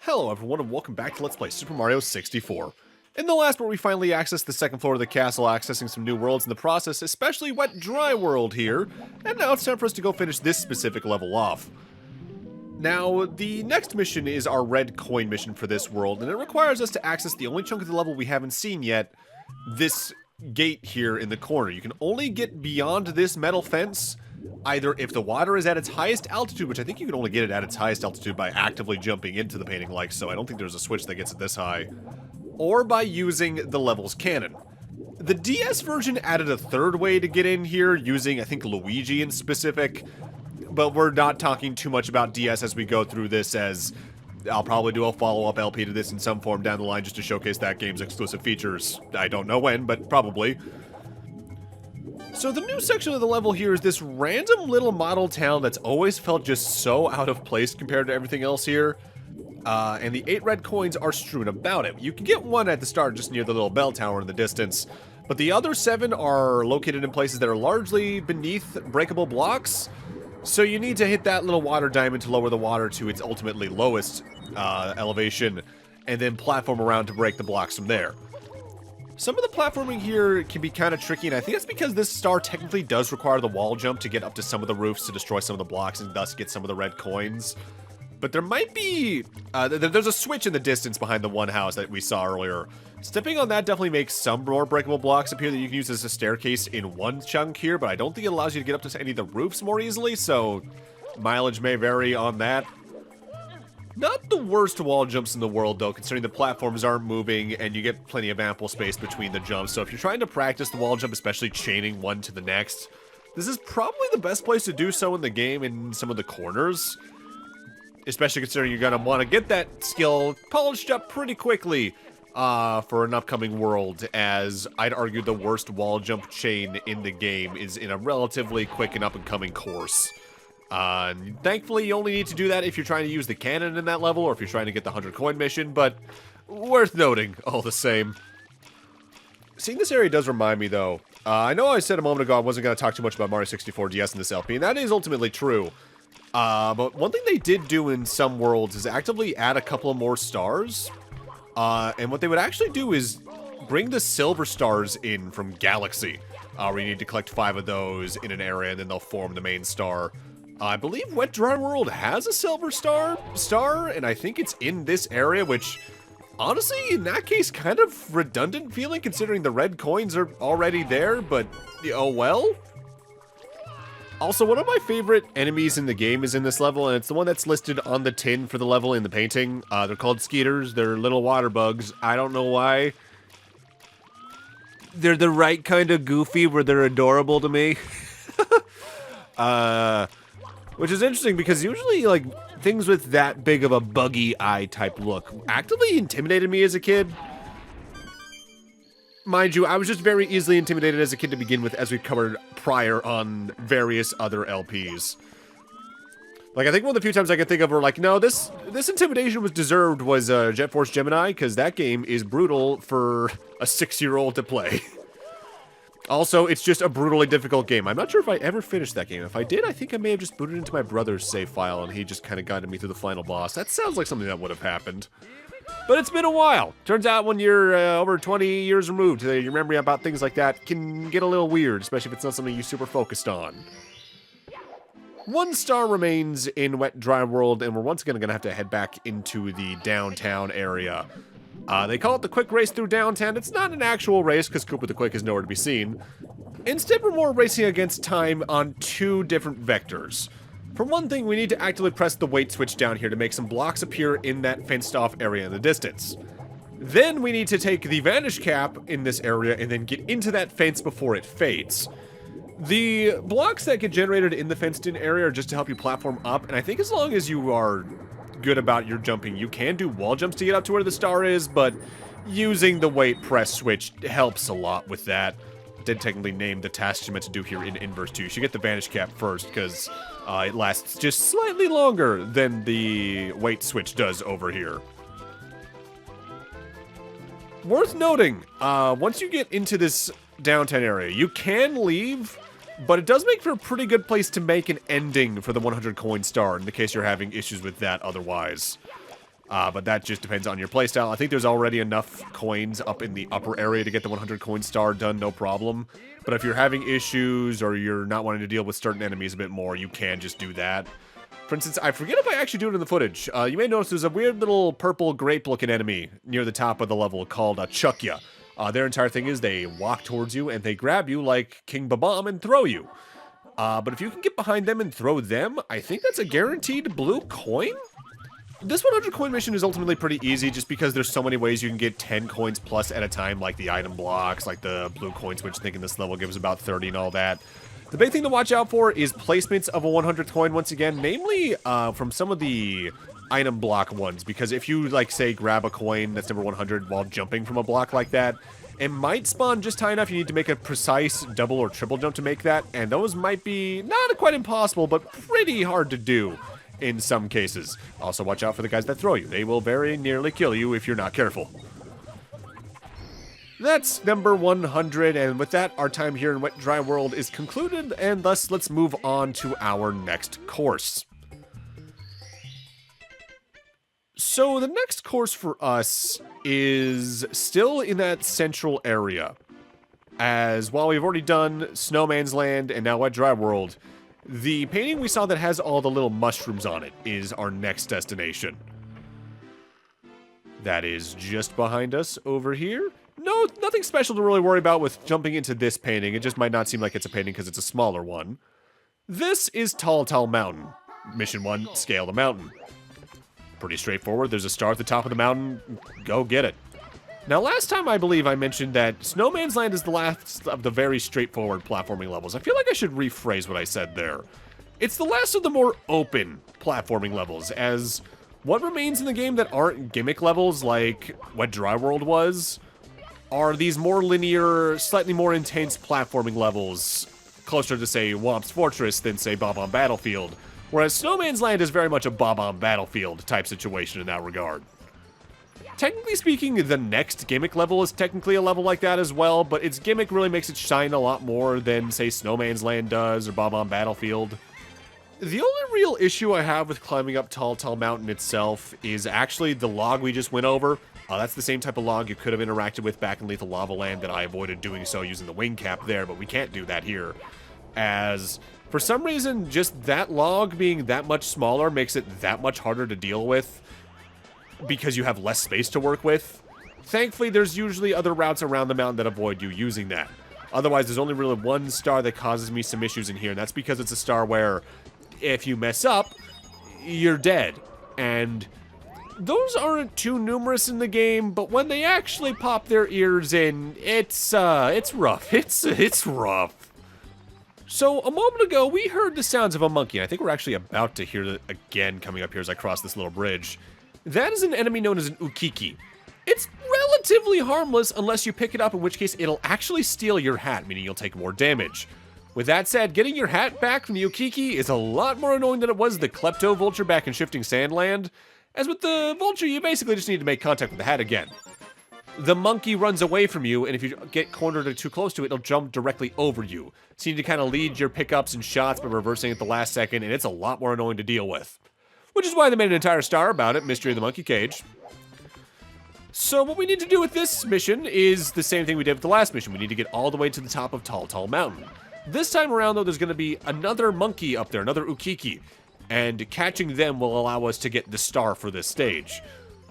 Hello everyone and welcome back to Let's Play Super Mario 64. In the last part we finally accessed the second floor of the castle, accessing some new worlds in the process, especially Wet Dry World here, and now it's time for us to go finish this specific level off. Now, the next mission is our red coin mission for this world, and it requires us to access the only chunk of the level we haven't seen yet, this gate here in the corner. You can only get beyond this metal fence either if the water is at its highest altitude, which I think you can only get it at its highest altitude by actively jumping into the painting like so. I don't think there's a switch that gets it this high. Or by using the level's cannon. The DS version added a third way to get in here, using, I think, Luigi in specific. But we're not talking too much about DS as we go through this, as I'll probably do a follow-up LP to this in some form down the line just to showcase that game's exclusive features. I don't know when, but probably. So the new section of the level here is this random little model town that's always felt just so out of place compared to everything else here. And the 8 red coins are strewn about it. You can get one at the start just near the little bell tower in the distance, but the other 7 are located in places that are largely beneath breakable blocks. So you need to hit that little water diamond to lower the water to its ultimately lowest elevation, and then platform around to break the blocks from there. Some of the platforming here can be kind of tricky, and I think that's because this star technically does require the wall jump to get up to some of the roofs to destroy some of the blocks and thus get some of the red coins. But there might be... there's a switch in the distance behind the one house that we saw earlier. Stepping on that definitely makes some more breakable blocks appear that you can use as a staircase in one chunk here, but I don't think it allows you to get up to any of the roofs more easily, so mileage may vary on that. Not the worst wall jumps in the world, though, considering the platforms aren't moving and you get plenty of ample space between the jumps. So if you're trying to practice the wall jump, especially chaining one to the next, this is probably the best place to do so in the game in some of the corners. Especially considering you're going to want to get that skill polished up pretty quickly for an upcoming world, as I'd argue the worst wall jump chain in the game is in a relatively quick and up-and-coming course. Thankfully, you only need to do that if you're trying to use the cannon in that level, or if you're trying to get the 100 coin mission, but worth noting, all the same. Seeing this area does remind me, though. I know I said a moment ago I wasn't going to talk too much about Mario 64 DS in this LP, and that is ultimately true. But one thing they did do in some worlds is actively add a couple of more stars. And what they would actually do is bring the silver stars in from Galaxy, where you need to collect 5 of those in an area, and then they'll form the main star. I believe Wet Dry World has a silver star, and I think it's in this area, which, honestly, in that case, kind of redundant feeling, considering the red coins are already there, but, oh well. Also, one of my favorite enemies in the game is in this level, and it's the one that's listed on the tin for the level in the painting. They're called skeeters. They're little water bugs. I don't know why. They're the right kind of goofy where they're adorable to me. Which is interesting because usually, like, things with that big of a buggy eye type look actively intimidated me as a kid. Mind you, I was just very easily intimidated as a kid to begin with, as we've covered prior on various other LPs. Like, I think one of the few times I could think of were like, no, this intimidation was deserved was Jet Force Gemini, because that game is brutal for a 6-year-old to play. Also, it's just a brutally difficult game. I'm not sure if I ever finished that game. If I did, I think I may have just booted into my brother's save file, and he just kind of guided me through the final boss. That sounds like something that would have happened. But it's been a while. Turns out when you're over 20 years removed, your memory about things like that can get a little weird, especially if it's not something you're super focused on. 1 star remains in Wet Dry World, and we're once again going to have to head back into the downtown area. They call it the Quick Race through downtown. It's not an actual race, because Koopa the Quick is nowhere to be seen. Instead, we're more racing against time on 2 different vectors. For one thing, we need to actively press the weight switch down here to make some blocks appear in that fenced-off area in the distance. Then we need to take the vanish cap in this area and then get into that fence before it fades. The blocks that get generated in the fenced-in area are just to help you platform up, and I think as long as you are good about your jumping, you can do wall jumps to get up to where the star is, but using the weight press switch helps a lot with that. I did technically name the task you meant to do here in Inverse 2. You should get the vanish cap first, because it lasts just slightly longer than the weight switch does over here. Worth noting, once you get into this downtown area, you can leave, but it does make for a pretty good place to make an ending for the 100 coin star in the case you're having issues with that otherwise. But that just depends on your playstyle. I think there's already enough coins up in the upper area to get the 100 coin star done, no problem. But if you're having issues or you're not wanting to deal with certain enemies a bit more, you can just do that. For instance, I forget if I actually do it in the footage. You may notice there's a weird little purple grape-looking enemy near the top of the level called Chukya. Their entire thing is they walk towards you and they grab you like King Bob-Omb and throw you. But if you can get behind them and throw them, I think that's a guaranteed blue coin? This 100 coin mission is ultimately pretty easy just because there's so many ways you can get 10 coins plus at a time, like the item blocks, like the blue coins, which I think in this level gives about 30 and all that. The big thing to watch out for is placements of a 100 coin once again, namely from some of the item block ones, because if you, like, say, grab a coin that's number 100 while jumping from a block like that, it might spawn just high enough you need to make a precise double or triple jump to make that, and those might be not quite impossible, but pretty hard to do in some cases. Also, watch out for the guys that throw you. They will very nearly kill you if you're not careful. That's number 100, and with that, our time here in Wet Dry World is concluded, and thus let's move on to our next course. So the next course for us is still in that central area, as while we've already done Snowman's Land and now Wet Dry World, the painting we saw that has all the little mushrooms on it is our next destination. That is just behind us over here. No, nothing special to really worry about with jumping into this painting. It just might not seem like it's a painting because it's a smaller one. This is Tall Mountain. Mission 1, scale the mountain. Pretty straightforward. There's a star at the top of the mountain. Go get it. Now, last time I believe I mentioned that Snowman's Land is the last of the very straightforward platforming levels. I feel like I should rephrase what I said there. It's the last of the more open platforming levels, as what remains in the game that aren't gimmick levels like Wet Dry World was are these more linear, slightly more intense platforming levels, closer to, say, Womp's Fortress than, say, Bob-Omb Battlefield, whereas Snowman's Land is very much a Bob-Omb Battlefield type situation in that regard. Technically speaking, the next gimmick level is technically a level like that as well, but its gimmick really makes it shine a lot more than, say, Snowman's Land does or Bob-Omb Battlefield. The only real issue I have with climbing up Tall Mountain itself is actually the log we just went over. That's the same type of log you could have interacted with back in Lethal Lava Land that I avoided doing so using the wing cap there, but we can't do that here. As, for some reason, just that log being that much smaller makes it that much harder to deal with, because you have less space to work with. Thankfully, there's usually other routes around the mountain that avoid you using that. Otherwise, there's only really one star that causes me some issues in here, and that's because it's a star where, if you mess up, you're dead. And those aren't too numerous in the game, but when they actually pop their ears in, it's rough. It's rough. So, a moment ago, we heard the sounds of a monkey, and I think we're actually about to hear it again coming up here as I cross this little bridge. That is an enemy known as an ukiki. It's relatively harmless unless you pick it up, in which case it'll actually steal your hat, meaning you'll take more damage. With that said, getting your hat back from the ukiki is a lot more annoying than it was the Klepto Vulture back in Shifting Sandland. As with the Vulture, you basically just need to make contact with the hat again. The monkey runs away from you, and if you get cornered or too close to it, it'll jump directly over you. So you need to kind of lead your pickups and shots by reversing at the last second, and it's a lot more annoying to deal with. Which is why they made an entire star about it, Mystery of the Monkey Cage. So what we need to do with this mission is the same thing we did with the last mission. We need to get all the way to the top of Tall Mountain. This time around, though, there's going to be another monkey up there, another ukiki. And catching them will allow us to get the star for this stage.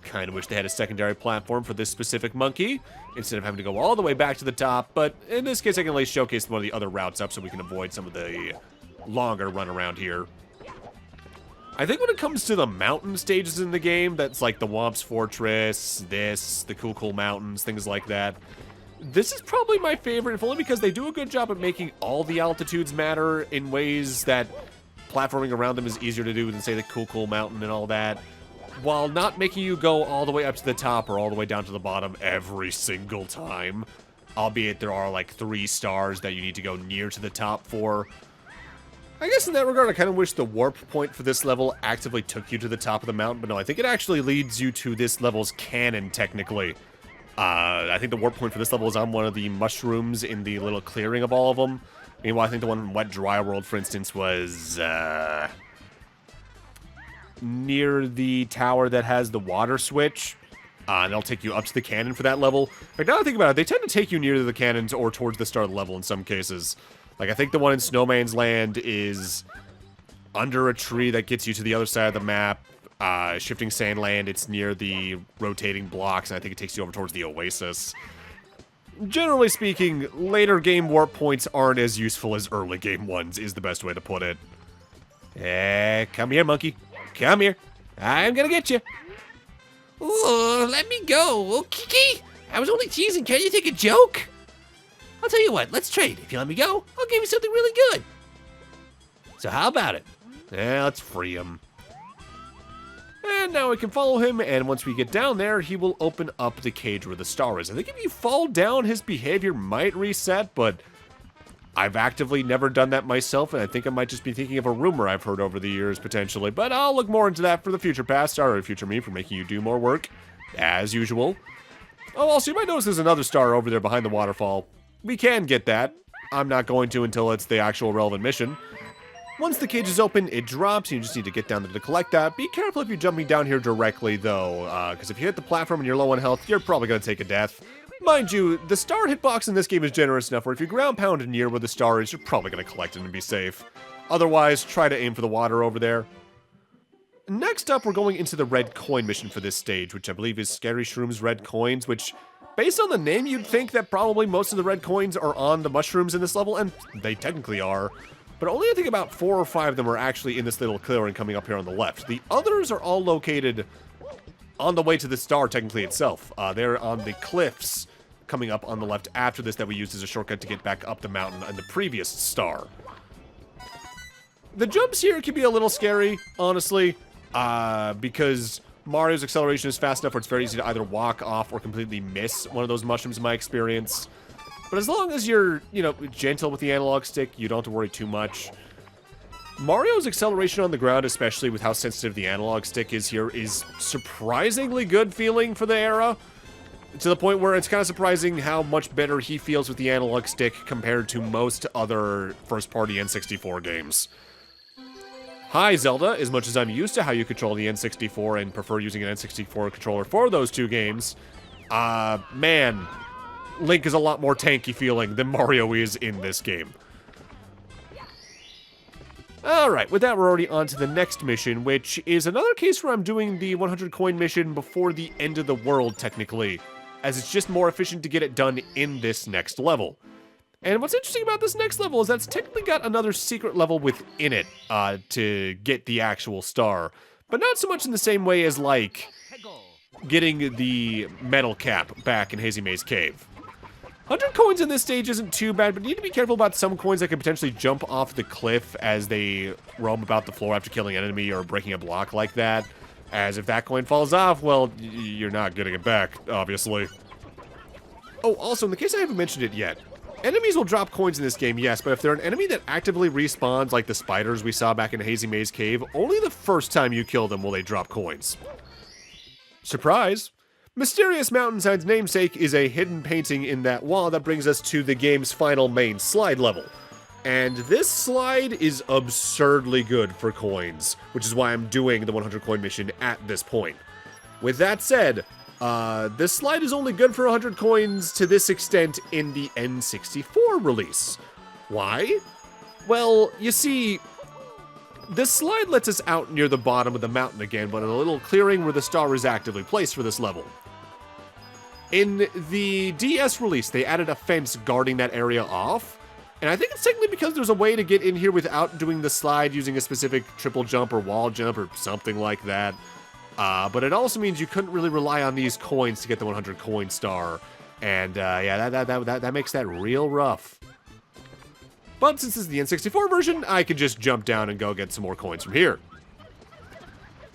Kind of wish they had a secondary platform for this specific monkey, instead of having to go all the way back to the top. But in this case, I can at least showcase one of the other routes up so we can avoid some of the longer run around here. I think when it comes to the mountain stages in the game, that's like the Womp's Fortress, the Cool Mountains, things like that. This is probably my favorite, if only because they do a good job at making all the altitudes matter in ways that platforming around them is easier to do than, say, the Cool Mountain and all that, while not making you go all the way up to the top or all the way down to the bottom every single time. Albeit there are like 3 stars that you need to go near to the top for. I guess in that regard, I kind of wish the warp point for this level actively took you to the top of the mountain, but no, I think it actually leads you to this level's cannon, technically. I think the warp point for this level is on one of the mushrooms in the little clearing of all of them. Meanwhile, I think the one in Wet Dry World, for instance, was, near the tower that has the water switch. And it'll take you up to the cannon for that level. Like, now that I think about it, they tend to take you near the cannons or towards the start of the level in some cases. Like, I think the one in Snowman's Land is under a tree that gets you to the other side of the map. Shifting Sandland, it's near the rotating blocks, and I think it takes you over towards the Oasis. Generally speaking, later game warp points aren't as useful as early game ones, is the best way to put it. Come here, monkey. Come here. I'm gonna get you. Ooh, let me go. Oh, Kiki, I was only teasing. Can't you take a joke? I'll tell you what, let's trade. If you let me go, I'll give you something really good. So how about it? Yeah, let's free him. And now we can follow him, and once we get down there, he will open up the cage where the star is. I think if you fall down, his behavior might reset, but I've actively never done that myself, and I think I might just be thinking of a rumor I've heard over the years, potentially. But I'll look more into that for the future past. Sorry, future me, for making you do more work, as usual. Oh, also, you might notice there's another star over there behind the waterfall. We can get that. I'm not going to until it's the actual relevant mission. Once the cage is open, it drops, and you just need to get down there to collect that. Be careful if you're jumping down here directly, though, because if you hit the platform and you're low on health, you're probably going to take a death. Mind you, the star hitbox in this game is generous enough where if you ground pound near where the star is, you're probably going to collect it and be safe. Otherwise, try to aim for the water over there. Next up, we're going into the red coin mission for this stage, which I believe is Scary Shroom's red coins, which, based on the name, you'd think that probably most of the red coins are on the mushrooms in this level, and they technically are. But only I think about 4 or 5 of them are actually in this little clearing coming up here on the left. The others are all located on the way to the star, technically, itself. They're on the cliffs coming up on the left after this that we used as a shortcut to get back up the mountain in the previous star. The jumps here can be a little scary, honestly, because Mario's acceleration is fast enough where it's very easy to either walk off or completely miss one of those mushrooms in my experience. But as long as you're, gentle with the analog stick, you don't have to worry too much. Mario's acceleration on the ground, especially with how sensitive the analog stick is here, is surprisingly good feeling for the era. To the point where it's kind of surprising how much better he feels with the analog stick compared to most other first-party N64 games. Hi, Zelda. As much as I'm used to how you control the N64 and prefer using an N64 controller for those two games, man, Link is a lot more tanky feeling than Mario is in this game. Alright, with that, we're already on to the next mission, which is another case where I'm doing the 100 coin mission before the end of the world, technically, as it's just more efficient to get it done in this next level. And what's interesting about this next level is that's technically got another secret level within it to get the actual star, but not so much in the same way as, like, getting the metal cap back in Hazy Maze Cave. 100 coins in this stage isn't too bad, but you need to be careful about some coins that can potentially jump off the cliff as they roam about the floor after killing an enemy or breaking a block like that. As if that coin falls off, well, you're not getting it back, obviously. Oh, also, in the case I haven't mentioned it yet, enemies will drop coins in this game, yes, but if they're an enemy that actively respawns like the spiders we saw back in Hazy Maze Cave, only the first time you kill them will they drop coins. Surprise! Mysterious Mountainside's namesake is a hidden painting in that wall that brings us to the game's final main slide level. And this slide is absurdly good for coins, which is why I'm doing the 100 coin mission at this point. With that said, this slide is only good for 100 coins to this extent in the N64 release. Why? Well, you see, this slide lets us out near the bottom of the mountain again, but in a little clearing where the star is actively placed for this level. In the DS release, they added a fence guarding that area off, and I think it's technically because there's a way to get in here without doing the slide using a specific triple jump or wall jump or something like that. But it also means you couldn't really rely on these coins to get the 100 coin star, and yeah, that makes that real rough. But since this is the N64 version, I can just jump down and go get some more coins from here.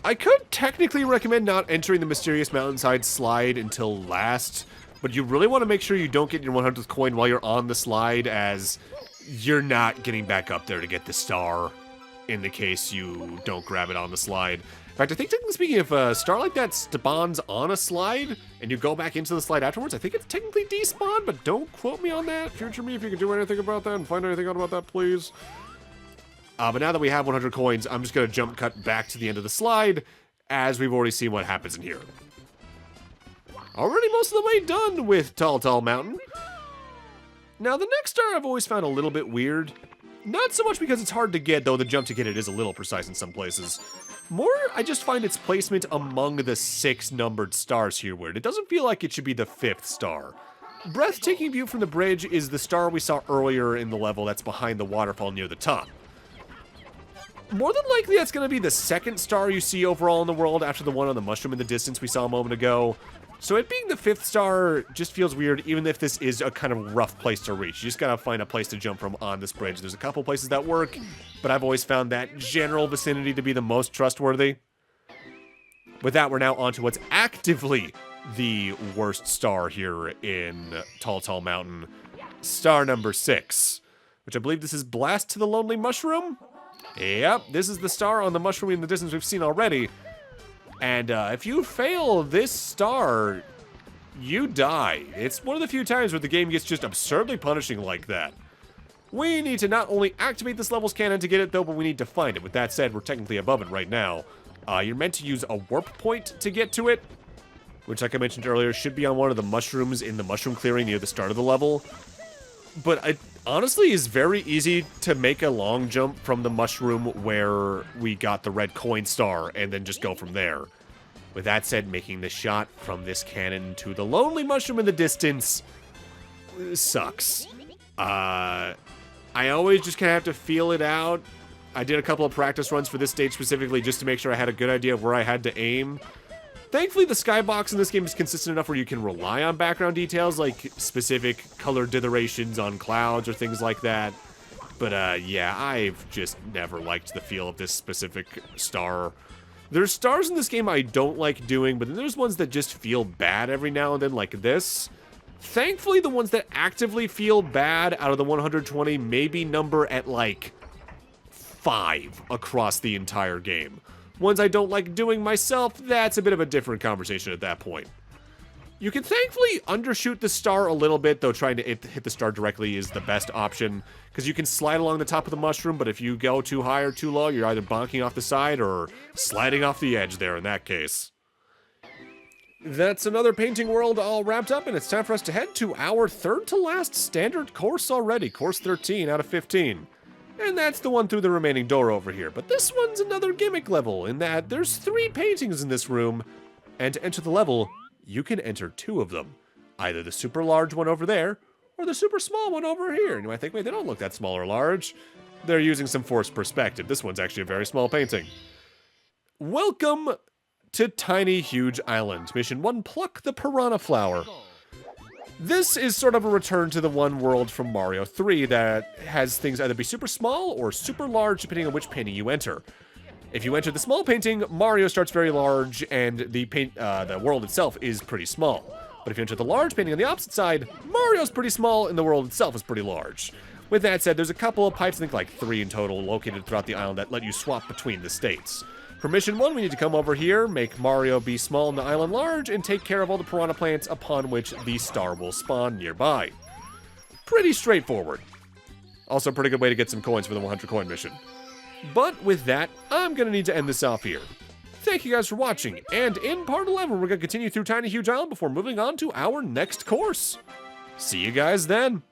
I could technically recommend not entering the Mysterious Mountainside slide until last, but you really want to make sure you don't get your 100th coin while you're on the slide, as you're not getting back up there to get the star in the case you don't grab it on the slide. In fact, I think technically speaking, if a star like that spawns on a slide and you go back into the slide afterwards, I think it's technically despawned, but don't quote me on that. Future me, if you can do anything about that and find anything out about that, please. But now that we have 100 coins, I'm just going to jump cut back to the end of the slide, as we've already seen what happens in here. Already most of the way done with Tall Mountain. Now, the next star I've always found a little bit weird. Not so much because it's hard to get, though the jump to get it is a little precise in some places. More, I just find its placement among the 6 numbered stars here weird. It doesn't feel like it should be the 5th star. Breathtaking view from the bridge is the star we saw earlier in the level that's behind the waterfall near the top. More than likely, that's going to be the 2nd star you see overall in the world after the one on the mushroom in the distance we saw a moment ago. So it being the 5th star just feels weird, even if this is a kind of rough place to reach. You just gotta find a place to jump from on this bridge. There's a couple places that work, but I've always found that general vicinity to be the most trustworthy. With that, we're now on to what's actively the worst star here in Tall Mountain. Star number 6, which I believe this is Blast to the Lonely Mushroom. Yep, this is the star on the mushroom in the distance we've seen already. And if you fail this star, you die. It's one of the few times where the game gets just absurdly punishing like that. We need to not only activate this level's cannon to get it, though, but we need to find it. With that said, we're technically above it right now. You're meant to use a warp point to get to it, which, like I mentioned earlier, should be on one of the mushrooms in the mushroom clearing near the start of the level. But it honestly is very easy to make a long jump from the mushroom where we got the red coin star and then just go from there. With that said, making the shot from this cannon to the lonely mushroom in the distance sucks. I always just kind of have to feel it out. I did a couple of practice runs for this stage specifically just to make sure I had a good idea of where I had to aim. Thankfully, the skybox in this game is consistent enough where you can rely on background details, like specific color dithyrations on clouds or things like that. But, yeah, I've just never liked the feel of this specific star. There's stars in this game I don't like doing, but then there's ones that just feel bad every now and then, like this. Thankfully, the ones that actively feel bad out of the 120 maybe number at, like, 5 across the entire game. Ones I don't like doing myself, that's a bit of a different conversation at that point. You can thankfully undershoot the star a little bit, though trying to hit the star directly is the best option, because you can slide along the top of the mushroom, but if you go too high or too low, you're either bonking off the side or sliding off the edge there in that case. That's another painting world all wrapped up, and it's time for us to head to our third to last standard course already, course 13 out of 15. And that's the one through the remaining door over here. But this one's another gimmick level, in that there's 3 paintings in this room, and to enter the level, you can enter 2 of them. Either the super large one over there, or the super small one over here. And you might think, wait, they don't look that small or large. They're using some forced perspective. This one's actually a very small painting. Welcome to Tiny Huge Island. Mission 1, pluck the piranha flower. This is sort of a return to the one world from Mario 3 that has things either be super small or super large depending on which painting you enter. If you enter the small painting, Mario starts very large and the world itself is pretty small. But if you enter the large painting on the opposite side, Mario's pretty small and the world itself is pretty large. With that said, there's a couple of pipes, I think like 3 in total, located throughout the island that let you swap between the states. For mission 1, we need to come over here, make Mario be small and the island large, and take care of all the piranha plants upon which the star will spawn nearby. Pretty straightforward. Also a pretty good way to get some coins for the 100 coin mission. But with that, I'm going to need to end this off here. Thank you guys for watching, and in part 11, we're going to continue through Tiny Huge Island before moving on to our next course. See you guys then.